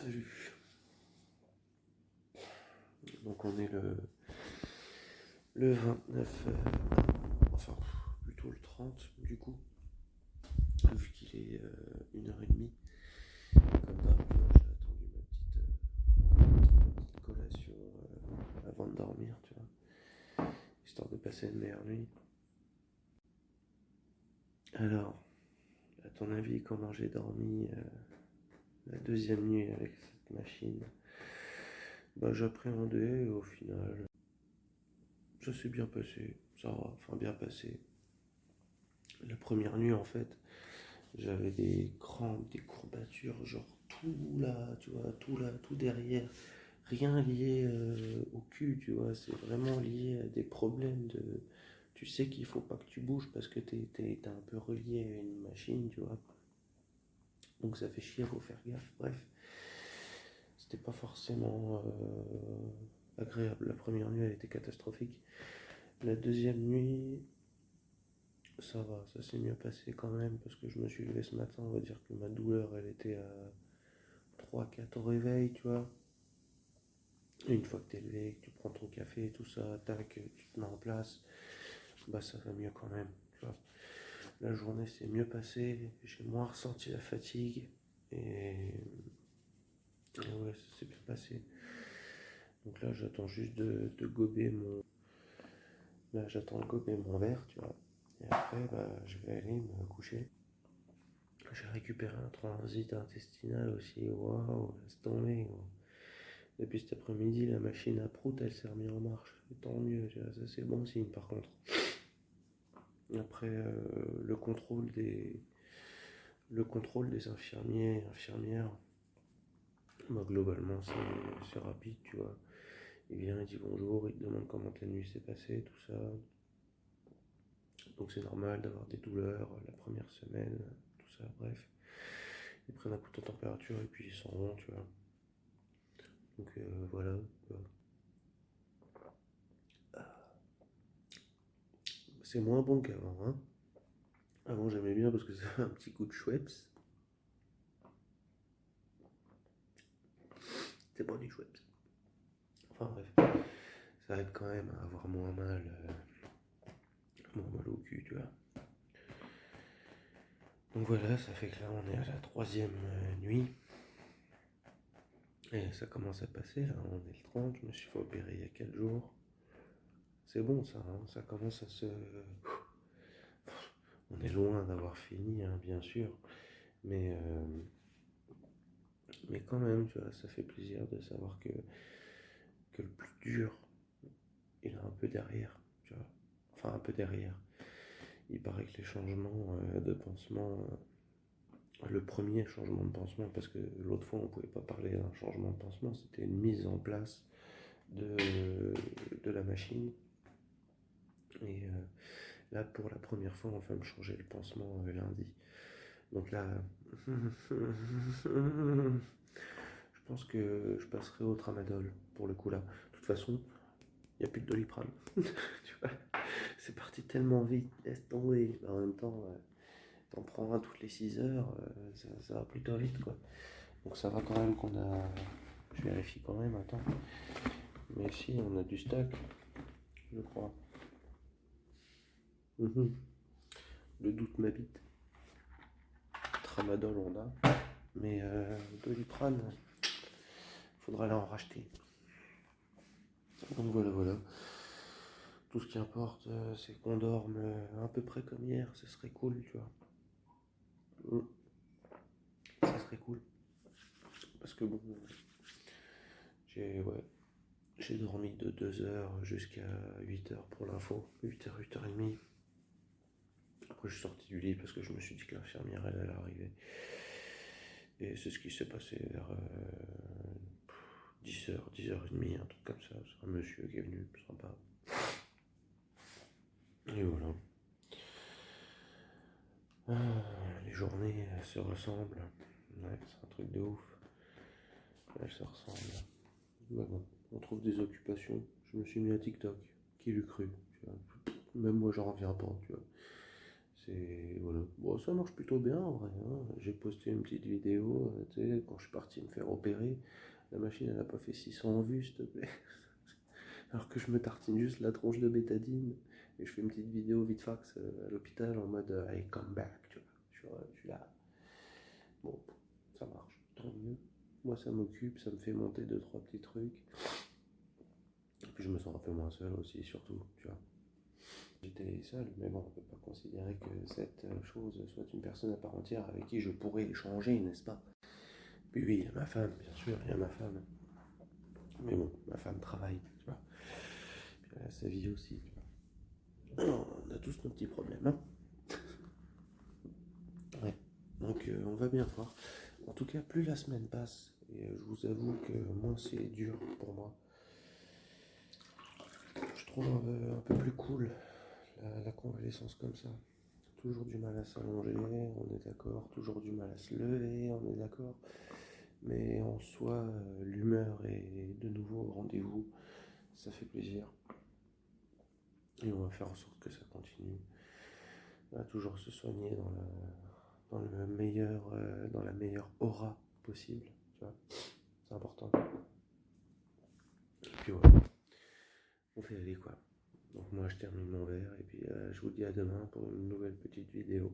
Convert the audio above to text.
Salut. Donc on est le 29, enfin plutôt le 30 du coup, vu qu'il est 1h30. Comme d'hab, tu vois, j'ai attendu ma petite collation avant de dormir, tu vois, histoire de passer une meilleure nuit. Alors, à ton avis, comment j'ai dormi la deuxième nuit avec cette machine? Bah, j'appréhendais et au final, ça s'est bien passé, ça va, enfin bien passé. La première nuit, en fait, j'avais des crampes, des courbatures, genre tout là, tu vois, tout là, tout derrière. Rien lié au cul, tu vois, c'est vraiment lié à des problèmes de... Tu sais qu'il faut pas que tu bouges parce que t'es un peu relié à une machine, tu vois. Donc ça fait chier, faut faire gaffe. Bref, c'était pas forcément agréable. La première nuit, elle était catastrophique. La deuxième nuit, ça va, ça s'est mieux passé quand même parce que je me suis levé ce matin, on va dire que ma douleur, elle était à 3-4 au réveil, tu vois. Et une fois que t'es levé, que tu prends ton café et tout ça, tac, tu te mets en place, bah ça va mieux quand même, tu vois. La journée s'est mieux passée, j'ai moins ressenti la fatigue et ouais, ça s'est bien passé. Donc là, j'attends juste de gober mon... Là, j'attends de gober mon verre, tu vois. Et après, bah, je vais aller me coucher. J'ai récupéré un transit intestinal aussi, waouh, laisse tomber, gros. Depuis cet après-midi, la machine à prout, elle s'est remise en marche. Tant mieux, tu vois, ça c'est bon signe par contre. Après, le contrôle des infirmiers et infirmières, bah, globalement, c'est rapide, tu vois. Il vient, il dit bonjour, il te demande comment ta nuit s'est passée, tout ça. Donc c'est normal d'avoir des douleurs la première semaine, tout ça, bref. Ils prennent un coup de température et puis ils s'en vont, tu vois. Donc voilà. C'est moins bon qu'avant, hein. Avant j'aimais bien parce que ça fait un petit coup de Schweppes. C'est pas du Schweppes. Enfin bref, ça aide quand même à avoir moins mal au cul, tu vois. Donc voilà, ça fait que là on est à la troisième nuit. Et ça commence à passer, là on est le 30, je me suis fait opérer il y a 4 jours. C'est bon ça, hein, ça commence à se... On est loin d'avoir fini, hein, bien sûr. Mais, mais quand même, tu vois, ça fait plaisir de savoir que le plus dur, il est un peu derrière, tu vois. Enfin, un peu derrière. Il paraît que les changements de pansement, le premier changement de pansement, parce que l'autre fois on pouvait pas parler d'un changement de pansement, c'était une mise en place de, de la machine. Et là, pour la première fois, on va me changer le pansement lundi. Donc là, je pense que je passerai au tramadol pour le coup là. De toute façon, il n'y a plus de Doliprane. Tu vois, c'est parti tellement vite, laisse tomber. En même temps, t'en prends un toutes les 6 heures, ça va plutôt vite quoi. Donc ça va quand même qu'on a. Je vérifie quand même, attends. Mais si, on a du stock, je crois. Le doute m'habite. Tramadol, on a. Mais Doliprane, faudra aller en racheter. Donc voilà, voilà. Tout ce qui importe, c'est qu'on dorme à peu près comme hier, ce serait cool, tu vois. Ça serait cool. Parce que bon, ouais, j'ai dormi de 2 heures jusqu'à 8 heures pour l'info. 8 heures, 8h30. Après, je suis sorti du lit parce que je me suis dit que l'infirmière, elle allait arriver. Et c'est ce qui s'est passé vers 10 heures, 10h30, un truc comme ça. C'est un monsieur qui est venu, sympa. Et voilà. Les journées se ressemblent. Ouais, c'est un truc de ouf. Elles se ressemblent. Bah bon, on trouve des occupations. Je me suis mis à TikTok. Qui l'eût cru, tu vois. Même moi, j'en reviens pas, tu vois. C'est voilà. Bon, ça marche plutôt bien en vrai, hein. J'ai posté une petite vidéo, tu sais, quand je suis parti me faire opérer, la machine elle a pas fait 600 vues, s'il te plaît. Alors que je me tartine juste la tronche de bétadine et je fais une petite vidéo vite fax à l'hôpital en mode I come back, tu vois. Je suis là. Bon, ça marche, tant mieux. Moi ça m'occupe, ça me fait monter deux trois petits trucs. Et puis je me sens un peu moins seul aussi, surtout, tu vois. J'étais seul, mais bon, on peut pas considérer que cette chose soit une personne à part entière avec qui je pourrais échanger, n'est-ce pas? Puis oui, il y a ma femme, bien sûr, il y a ma femme. Mais bon, ma femme travaille, tu vois. Puis elle a sa vie aussi, tu vois. Alors, on a tous nos petits problèmes, hein. Ouais. Donc on va bien voir. En tout cas, plus la semaine passe, et je vous avoue que moins c'est dur pour moi. Je trouve un peu plus cool la convalescence comme ça. Toujours du mal à s'allonger, on est d'accord. Toujours du mal à se lever, on est d'accord. Mais en soi, l'humeur est de nouveau au rendez-vous. Ça fait plaisir. Et on va faire en sorte que ça continue. On va toujours se soigner dans la meilleure aura possible. Tu vois, c'est important. Et puis voilà, on fait aller quoi. Donc moi je termine mon verre et puis je vous dis à demain pour une nouvelle petite vidéo.